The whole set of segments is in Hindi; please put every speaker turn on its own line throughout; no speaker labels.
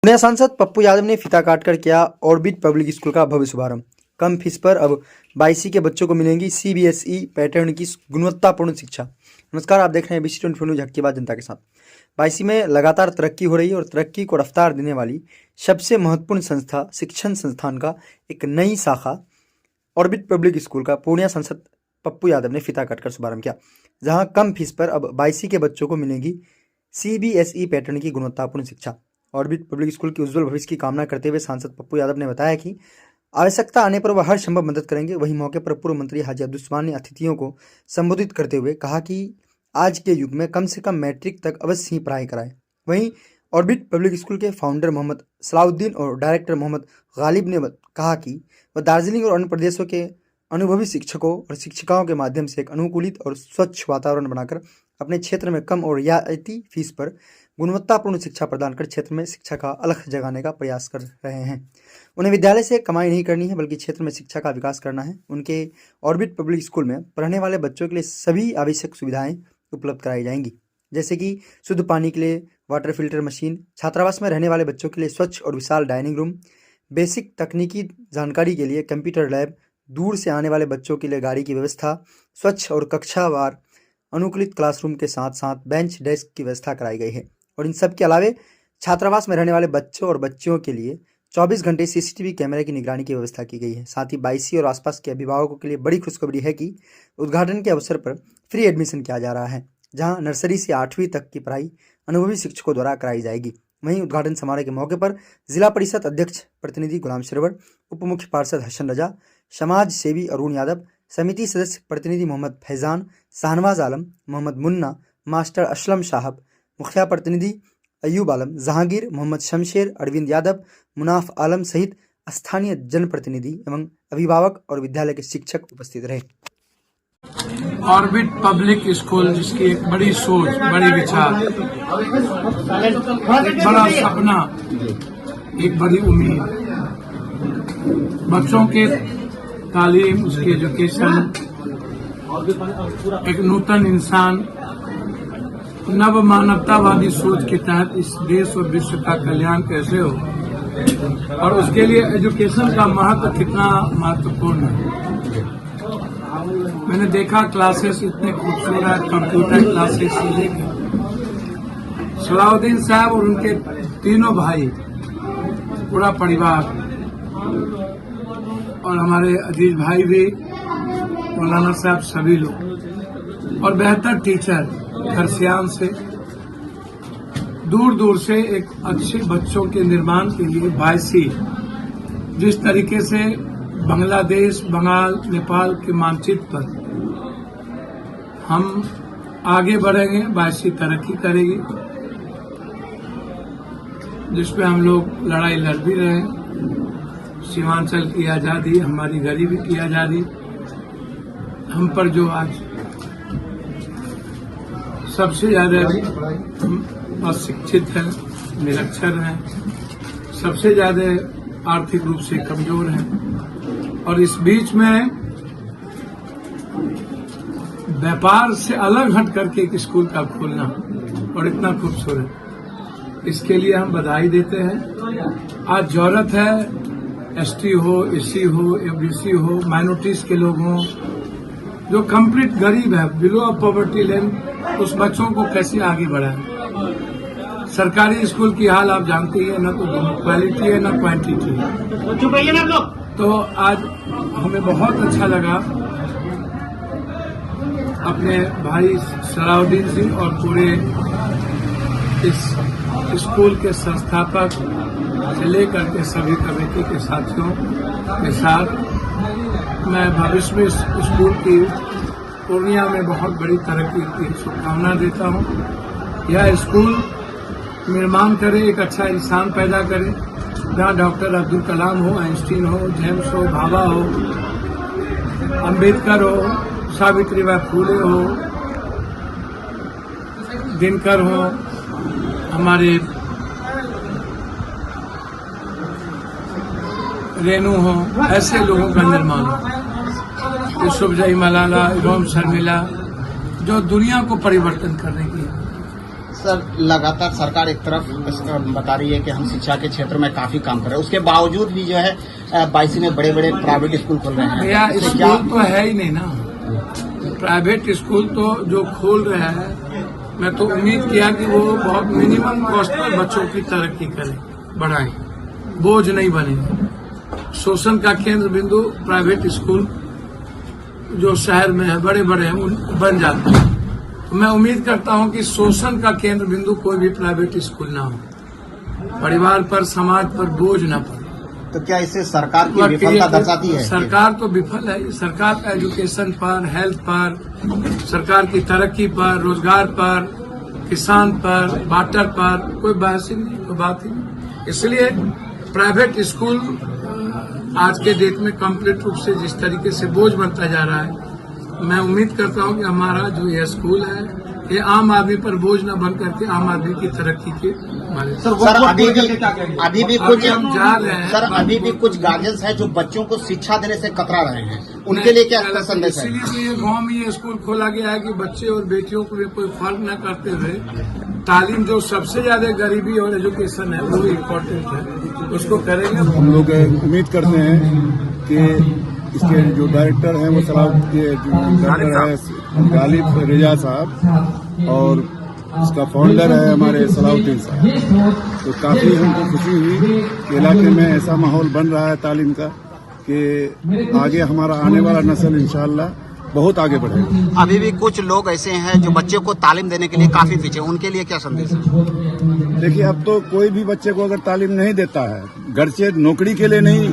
नया सांसद पप्पू यादव ने फीता काटकर किया ऑर्बिट पब्लिक स्कूल का भव्य शुभारंभ। कम फीस पर अब 22वीं के बच्चों को मिलेंगी सीबीएसई पैटर्न की गुणवत्तापूर्ण शिक्षा। नमस्कार, आप देख रहे हैं ABC24 न्यूज, हक की बात जनता के साथ। 22वीं में लगातार तरक्की हो रही है और तरक्की को रफ्तार देने वाली सबसे महत्वपूर्ण संस्था शिक्षण संस्थान का एक नई शाखा ऑर्बिट पब्लिक स्कूल का पूर्णिया सांसद पप्पू यादव ने फीता काटकर शुभारंभ किया, जहां कम फीस पर अब 22वीं के बच्चों को मिलेगी सीबीएसई पैटर्न की गुणवत्तापूर्ण शिक्षा। ऑर्बिट पब्लिक स्कूल के उज्जवल भविष्य की कामना करते हुए सांसद पप्पू यादव ने बताया कि आवश्यकता आने पर वह हर संभव मदद करेंगे। वहीं मौके पर पूर्व मंत्री हाजी अब्दुस्समान ने अतिथियों को संबोधित करते हुए कहा कि आज के युग में कम से कम मैट्रिक तक अवश्य ही पढ़ाई कराएं। वहीं ऑर्बिट पब्लिक स्कूल के फाउंडर मोहम्मद सलाउद्दीन और डायरेक्टर मोहम्मद गालिब ने कहा कि वह दार्जिलिंग और अन्य प्रदेशों के अनुभवी शिक्षकों और शिक्षिकाओं के माध्यम से एक अनुकूलित और स्वच्छ वातावरण बनाकर अपने क्षेत्र में कम और रियायती फीस पर गुणवत्तापूर्ण शिक्षा प्रदान कर क्षेत्र में शिक्षा का अलख जगाने का प्रयास कर रहे हैं। उन्हें विद्यालय से कमाई नहीं करनी है, बल्कि क्षेत्र में शिक्षा का विकास करना है। उनके ऑर्बिट पब्लिक स्कूल में पढ़ने वाले बच्चों के लिए सभी आवश्यक सुविधाएं उपलब्ध कराई जाएंगी, जैसे कि शुद्ध पानी के लिए वाटर फिल्टर मशीन, छात्रावास में रहने वाले बच्चों के लिए स्वच्छ और विशाल डाइनिंग रूम, बेसिक तकनीकी जानकारी के लिए कंप्यूटर लैब, दूर से आने वाले बच्चों के लिए गाड़ी की व्यवस्था, स्वच्छ और कक्षावार अनुकूलित क्लासरूम के साथ साथ बेंच डेस्क की व्यवस्था कराई गई है। और इन सब के अलावे छात्रावास में रहने वाले बच्चों और बच्चियों के लिए 24 घंटे सीसीटीवी कैमरे की निगरानी की व्यवस्था की गई है। साथ ही 22वीं और आसपास के अभिभावकों के लिए बड़ी खुशखबरी है कि उद्घाटन के अवसर पर फ्री एडमिशन किया जा रहा है, जहां नर्सरी से 8वीं तक की पढ़ाई अनुभवी शिक्षकों द्वारा कराई जाएगी। वहीं उद्घाटन समारोह के मौके पर जिला परिषद अध्यक्ष प्रतिनिधि गुलाम शरवर, उप मुख्य पार्षद हसन रजा, समाज सेवी अरुण यादव, समिति सदस्य प्रतिनिधि मोहम्मद फैजान, शाहनवाज आलम, मोहम्मद मुन्ना, मास्टर असलम साहब, मुखिया प्रतिनिधि अयूब आलम, जहांगीर, मोहम्मद शमशेर, अरविंद यादव, मुनाफ आलम सहित स्थानीय जनप्रतिनिधि एवं अभिभावक और विद्यालय के शिक्षक उपस्थित रहे।
ऑर्बिट पब्लिक स्कूल, जिसकी एक बड़ी सोच, बड़ी विचार, एक बड़ा सपना, एक बड़ी उम्मीद, बच्चों के तालीम, उसकी एजुकेशन, एक नूतन इंसान, नव मानवतावादी सोच के तहत इस देश और विश्व का कल्याण कैसे हो, और उसके लिए एजुकेशन का महत्व कितना महत्वपूर्ण है। मैंने देखा क्लासेस इतने खूबसूरत, कंप्यूटर क्लासेस से लेकर सलाउद्दीन साहब और उनके तीनों भाई, पूरा परिवार, और हमारे अजीज भाई भी, मौलाना साहब, सभी लोग, और बेहतर टीचर खरसियान से, दूर दूर से एक अच्छे बच्चों के निर्माण के लिए 22वीं जिस तरीके से बांग्लादेश, बंगाल, नेपाल के मानचित्र पर हम आगे बढ़ेंगे, 22वीं तरक्की करेगी, जिसपे हम लोग लड़ाई लड़ भी रहे हैं। सीमांचल की आजादी, हमारी गरीबी की आजादी, हम पर जो आज सबसे ज्यादा अशिक्षित है, निरक्षर हैं, सबसे ज्यादा आर्थिक रूप से कमजोर हैं, और इस बीच में व्यापार से अलग हट करके एक स्कूल का खोलना और इतना खूबसूरत, इसके लिए हम बधाई देते हैं। आज जरूरत है एसटी हो, एससी हो, एफडीसी हो, माइनॉरिटीज के लोग हों, जो कंप्लीट गरीब है, बिलो पॉवर्टी लाइन, उस बच्चों को कैसे आगे बढ़ाएं। सरकारी स्कूल की हाल आप जानते ही है, न तो क्वालिटी है न क्वांटिटी है। तो आज हमें बहुत अच्छा लगा अपने भाई सलाउद्दीन सिंह और पूरे इस स्कूल के संस्थापक से लेकर के सभी कमेटी के साथियों के साथ मैं भविष्य में इस स्कूल की पूर्णिया में बहुत बड़ी तरक्की की शुभकामना देता हूँ। यह स्कूल निर्माण करे, एक अच्छा इंसान पैदा करे, जहाँ डॉक्टर अब्दुल कलाम हो, आइंस्टीन हो, जेम्स हो, भाभा हो, अंबेडकर हो, सावित्रीबाई फूले हो, दिनकर हो, हमारे रेणु हो, ऐसे लोगों का निर्माण हो। यूसुफजई मलाला, इमाम शर्मिला, जो दुनिया को परिवर्तन करने की
सर, लगातार सरकार एक तरफ बता रही है कि हम शिक्षा के क्षेत्र में काफी काम कर रहे हैं, उसके बावजूद भी जो है बाईसी में बड़े बड़े प्राइवेट स्कूल खोल रहे हैं।
भैया स्कूल तो है ही नहीं ना, प्राइवेट स्कूल तो जो खोल रहे हैं, मैं तो उम्मीद किया कि वो बहुत मिनिमम कॉस्ट पर बच्चों की तरक्की करें, बढ़ाएं, बोझ नहीं बने। शोषण का केंद्र बिंदु प्राइवेट स्कूल जो शहर में है, बड़े बड़े हैं, उन बन जाते हैं। तो मैं उम्मीद करता हूं कि शोषण का केंद्र बिंदु कोई भी प्राइवेट स्कूल ना हो, परिवार पर, समाज पर बोझ न पड़े।
तो क्या इससे सरकार की विफलता दर्शाती है?
सरकार तो विफल है। सरकार एजुकेशन पर, हेल्थ पर, सरकार की तरक्की पर, रोजगार पर, किसान पर, वाटर पर कोई बहस ही नहीं, कोई बात ही नहीं। इसलिए प्राइवेट स्कूल आज के डेट में कंप्लीट रूप से जिस तरीके से बोझ बनता जा रहा है, मैं उम्मीद करता हूं कि हमारा जो यह स्कूल है, ये आम आदमी पर बोझ न बन करके आम आदमी की तरक्की के हमारे
सर अभी भी कुछ
हम जा रहे हैं।
सर, अभी भी कुछ गार्जियंस हैं जो बच्चों को शिक्षा देने से कतरा रहे हैं, उनके लिए क्या संदेश है?
इसीलिए तो ये गांव में ये स्कूल खोला गया है कि बच्चे और बेटियों को भी कोई फर्क न करते हुए तालीम, जो सबसे ज्यादा गरीबी और एजुकेशन है वो इम्पोर्टेंट है, उसको करेंगे।
हम लोग उम्मीद करते हैं कि इसके जो डायरेक्टर हैं वो सलाह के जो डायरेक्टर है गालिब रेजा साहब, और इसका फाउंडर है हमारे सलाउद्दीन साहब। तो काफ़ी हमको खुशी हुई कि इलाके में ऐसा माहौल बन रहा है तालीम का कि आगे हमारा आने वाला नस्ल इंशाअल्लाह बहुत आगे बढ़ेगा।
अभी भी कुछ लोग ऐसे हैं जो बच्चे को तालीम देने के लिए काफी पीछे, उनके लिए क्या संदेश है?
देखिए, अब तो कोई भी बच्चे को अगर तालीम नहीं देता है, घर से नौकरी के लिए नहीं,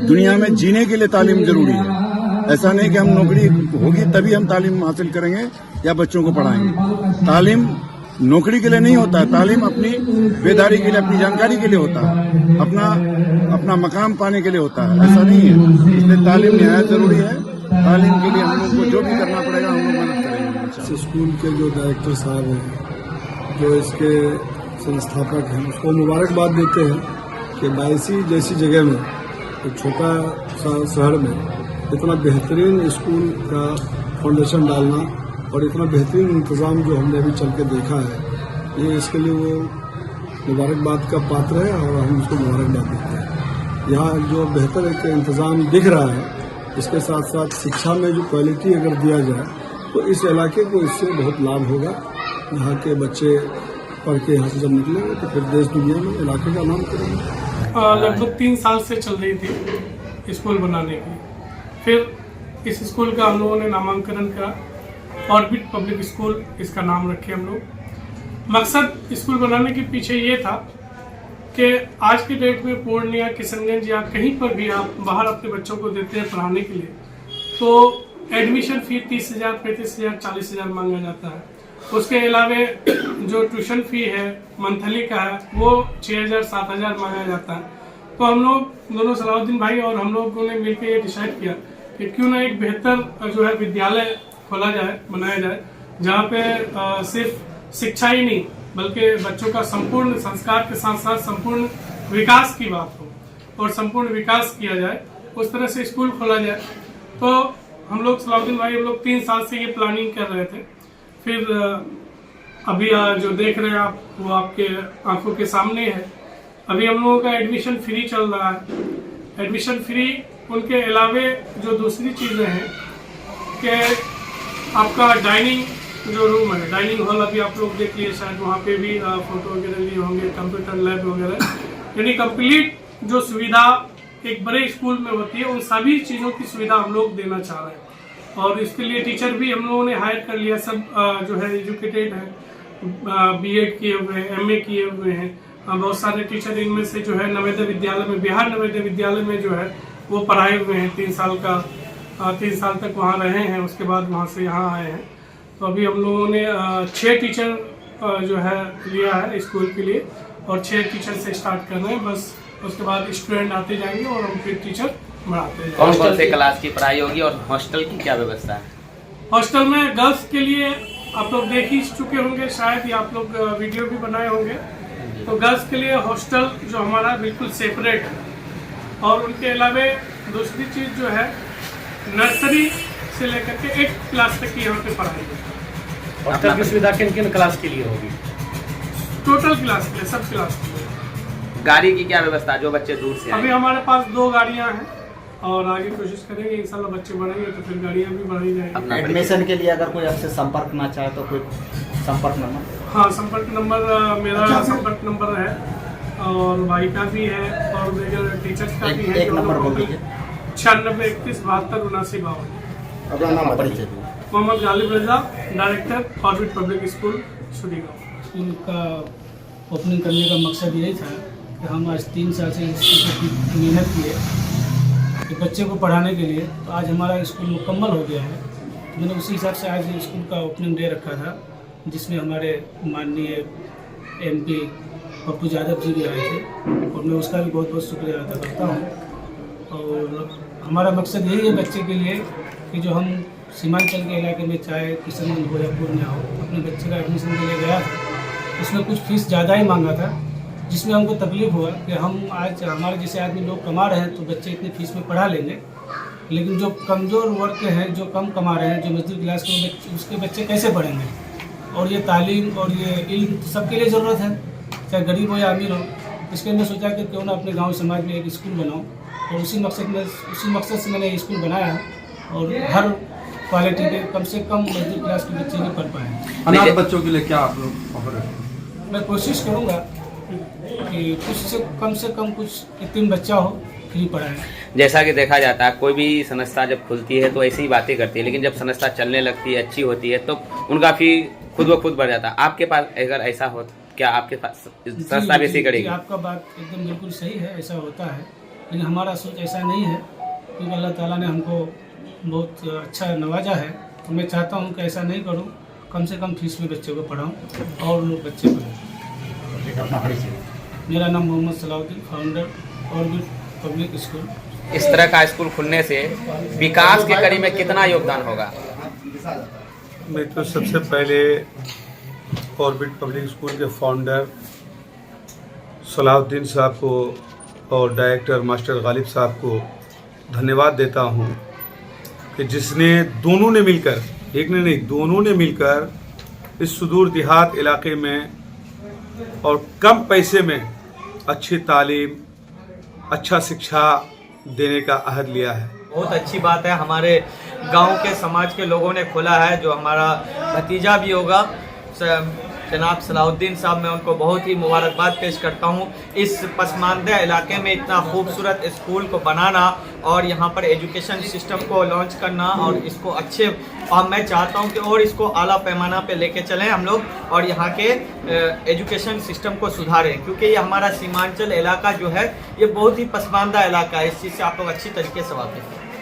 दुनिया में जीने के लिए तालीम जरूरी है। ऐसा नहीं कि हम नौकरी होगी तभी हम तालीम हासिल करेंगे या बच्चों को पढ़ाएंगे। तालीम नौकरी के लिए नहीं होता है, तालीम अपनी बेदारी के लिए, अपनी जानकारी के लिए होता है, अपना मकाम पाने के लिए होता है। ऐसा नहीं है, इसलिए तालीम निहायत जरूरी है। तालीम के लिए हम लोग को जो भी करना पड़ेगा हम लोग मदद करेंगे।
स्कूल के जो डायरेक्टर साहब हैं, जो इसके संस्थापक हैं, उसको मुबारकबाद देते हैं कि बाईसी जैसी जगह में, एक छोटा सा शहर में इतना बेहतरीन स्कूल का फाउंडेशन डालना और इतना बेहतरीन इंतज़ाम जो हमने अभी चल के देखा है, ये इसके लिए वो मुबारकबाद का पात्र है और हम उसको मुबारकबाद देते हैं। यहाँ जो बेहतर एक इंतज़ाम दिख रहा है, इसके साथ साथ शिक्षा में जो क्वालिटी अगर दिया जाए तो इस इलाके को इससे बहुत लाभ होगा। यहाँ के बच्चे पढ़ के यहाँ से जब निकलेंगे तो फिर देश दुनिया में इलाके का नाम करेंगे।
लगभग 3 साल से चल रही थी स्कूल बनाने की। फिर इस स्कूल का हम लोगों ने नामांकन करा, ऑर्बिट पब्लिक स्कूल इसका नाम रखे हम लोग। मकसद स्कूल बनाने के पीछे ये था कि आज के डेट में पूर्णिया, किशनगंज या कहीं पर भी आप बाहर अपने बच्चों को देते हैं पढ़ाने के लिए, तो एडमिशन फी 30,000, 35,000, 40,000 मांगा जाता है। उसके अलावे जो ट्यूशन फी है मंथली का है वो 6,000, 7,000 मांगा जाता है। तो हम लोग दोनों, सलाउद्दीन भाई और हम लोगों ने मिलकर ये डिसाइड किया कि क्यों ना एक बेहतर जो है विद्यालय खोला जाए, बनाया जाए, जहाँ पे सिर्फ शिक्षा ही नहीं बल्कि बच्चों का संपूर्ण संस्कार के साथ साथ संपूर्ण विकास की बात हो और संपूर्ण विकास किया जाए, उस तरह से स्कूल खोला जाए। तो हम लोग, सलाउद्दीन भाई, हम लोग 3 साल से ये प्लानिंग कर रहे थे। फिर अभी जो देख रहे हैं आप, वो आपके आंखों के सामने है। अभी हम लोगों का एडमिशन फ्री चल रहा है। एडमिशन फ्री, उनके अलावे जो दूसरी चीज़ें हैं कि आपका डाइनिंग जो रूम है, डाइनिंग हॉल अभी आप लोग देख लिए शायद, वहाँ पे भी फोटो वगैरह लिए होंगे, कंप्यूटर लैब वगैरह, यानी कंप्लीट जो सुविधा एक बड़े स्कूल में होती है, उन सभी चीज़ों की सुविधा हम लोग देना चाह रहे हैं। और इसके लिए टीचर भी हम लोगों ने हायर कर लिया, सब जो है एजुकेटेड है, बीएड किए हुए हैं, एमए किए हुए हैं। बहुत सारे टीचर इनमें से जो है नवोदय विद्यालय में, बिहार नवोदय विद्यालय में जो है वो पढ़ाए हुए हैं। 3 साल तक वहाँ रहे हैं, उसके बाद वहाँ से यहाँ आए हैं। तो अभी हम लोगों ने 6 टीचर जो है लिया है स्कूल के लिए, और 6 टीचर से स्टार्ट कर रहे हैं। बस उसके बाद स्टूडेंट आते जाएंगे और हम फिर टीचर बढ़ाते जाएंगे।
कौन कौन से क्लास की पढ़ाई होगी और हॉस्टल की क्या व्यवस्था है?
हॉस्टल में गर्ल्स के लिए आप लोग देख ही चुके होंगे शायद, या आप लोग वीडियो भी बनाए होंगे। तो गर्ल्स के लिए हॉस्टल जो हमारा बिल्कुल सेपरेट है। और उनके अलावा दूसरी चीज़ जो है, नर्सरी से लेकर के 8th क्लास तक की यहाँ पे पढ़ाई है।
हॉस्टल की सुविधा किन किन क्लास के लिए होगी?
टोटल क्लास के लिए, सब क्लास के लिए।
गाड़ी की क्या व्यवस्था है जो बच्चे दूर से
अभी
आए?
हमारे पास 2 गाड़ियां हैं और आगे कोशिश करेंगे इंशाल्लाह बच्चे बढ़ेंगे तो फिर गाड़ियां भी बढ़ी जाएंगी।
अपना
एडमिशन के लिए अगर कोई आपसे संपर्क करना चाहे तो कोई संपर्क नंबर?
हाँ, संपर्क नंबर मेरा संपर्क नंबर है और भाई का भी है और मेरे टीचर्स का भी है।
एक नंबर बोल दीजिए।
96 31 72 79 52।
अपना नाम परिचय दीजिए।
Mohammad Ghalib Raza, director orbit public school Sudigaon.
School का ओपनिंग करने का मकसद यही था कि हम आज 3 साल से इस स्कूल की मेहनत किए कि बच्चे को पढ़ाने के लिए, तो आज हमारा स्कूल मुकम्मल हो गया है। मैंने उसी हिसाब से आज स्कूल का ओपनिंग डे रखा था जिसमें हमारे माननीय MP पप्पू यादव जी भी आए थे और मैं उसका भी बहुत बहुत शुक्रिया अदा करता हूँ। और हमारा मकसद यही है बच्चे के लिए कि जो हम सीमांचल के इलाके में चाहे किशनगंज हो या पूर्णिया हो, अपने बच्चे का एडमिशन के लिए गया था, उसमें कुछ फीस ज़्यादा ही मांगा था जिसमें हमको तकलीफ हुआ कि हम आज हमारे जैसे आदमी लोग कमा रहे हैं तो बच्चे इतनी फीस में पढ़ा लेंगे, लेकिन जो कमज़ोर वर्ग के हैं, जो कम कमा रहे हैं, जो मजदूर क्लास के बच्चे, उसके बच्चे कैसे पढ़ेंगे? और ये तालीम और ये इल्म सबके लिए ज़रूरत है, चाहे गरीब हो या अमीर हो। इसके लिए सोचा कि क्यों ना अपने गाँव समाज में एक स्कूल बनाऊँ और उसी मकसद से मैंने स्कूल बनाया है और हर क्वालिटी के कम से कम मजदूर क्लास के बच्चे भी पढ़ पाएँ।
अनाथ बच्चों के लिए क्या आप लोग ऑफर है?
मैं कोशिश करूँगा कि कुछ से कम कुछ यतीम बच्चा हो फ्री पढ़ाएं।
जैसा कि देखा जाता है कोई भी संस्था जब खुलती है तो ऐसी ही बातें करती है, लेकिन जब संस्था चलने लगती है, अच्छी होती है, तो उनका फी खुद ब खुद बढ़ जाता है। आपके पास अगर ऐसा हो तो क्या आपके पास संस्था भी ऐसी करेगी?
आपका बात एकदम बिल्कुल सही है, ऐसा होता है, लेकिन हमारा सोच ऐसा नहीं है क्योंकि अल्लाह ताला ने हमको बहुत अच्छा नवाजा है। तो मैं चाहता हूँ कि ऐसा नहीं करूँ, कम से कम फीस में बच्चों को पढ़ाऊँ और लोग बच्चे पढ़ें।
अपना परिचय।
मेरा नाम Mohammed Salauddin, founder Orbit public school.
इस तरह का स्कूल खुलने से विकास के कड़ी में कितना योगदान होगा?
मैं तो सबसे पहले ऑर्बिट पब्लिक स्कूल के फाउंडर सलाउद्दीन साहब को और डायरेक्टर मास्टर गालिब साहब को धन्यवाद देता हूं कि जिसने दोनों ने मिलकर, एक ने नहीं दोनों ने मिलकर इस सुदूर देहात इलाके में और कम पैसे में अच्छी तालीम, अच्छा शिक्षा देने का अहद लिया है।
बहुत अच्छी बात है, हमारे गांव के समाज के लोगों ने खोला है, जो हमारा भतीजा भी होगा जनाब सलाउद्दीन साहब, मैं उनको बहुत ही मुबारकबाद पेश करता हूं। इस पसमानदा इलाके में इतना खूबसूरत स्कूल को बनाना और यहां पर एजुकेशन सिस्टम को लॉन्च करना और इसको अच्छे, और मैं चाहता हूं कि और इसको आला पैमाना पे लेके चलें हम लोग और यहां के एजुकेशन सिस्टम को सुधारें, क्योंकि ये हमारा सीमांचल इलाका जो है ये बहुत ही पसमानदा इलाका है। इस चीज़ से आप लोग अच्छी तरीके से वाकिफ हैं।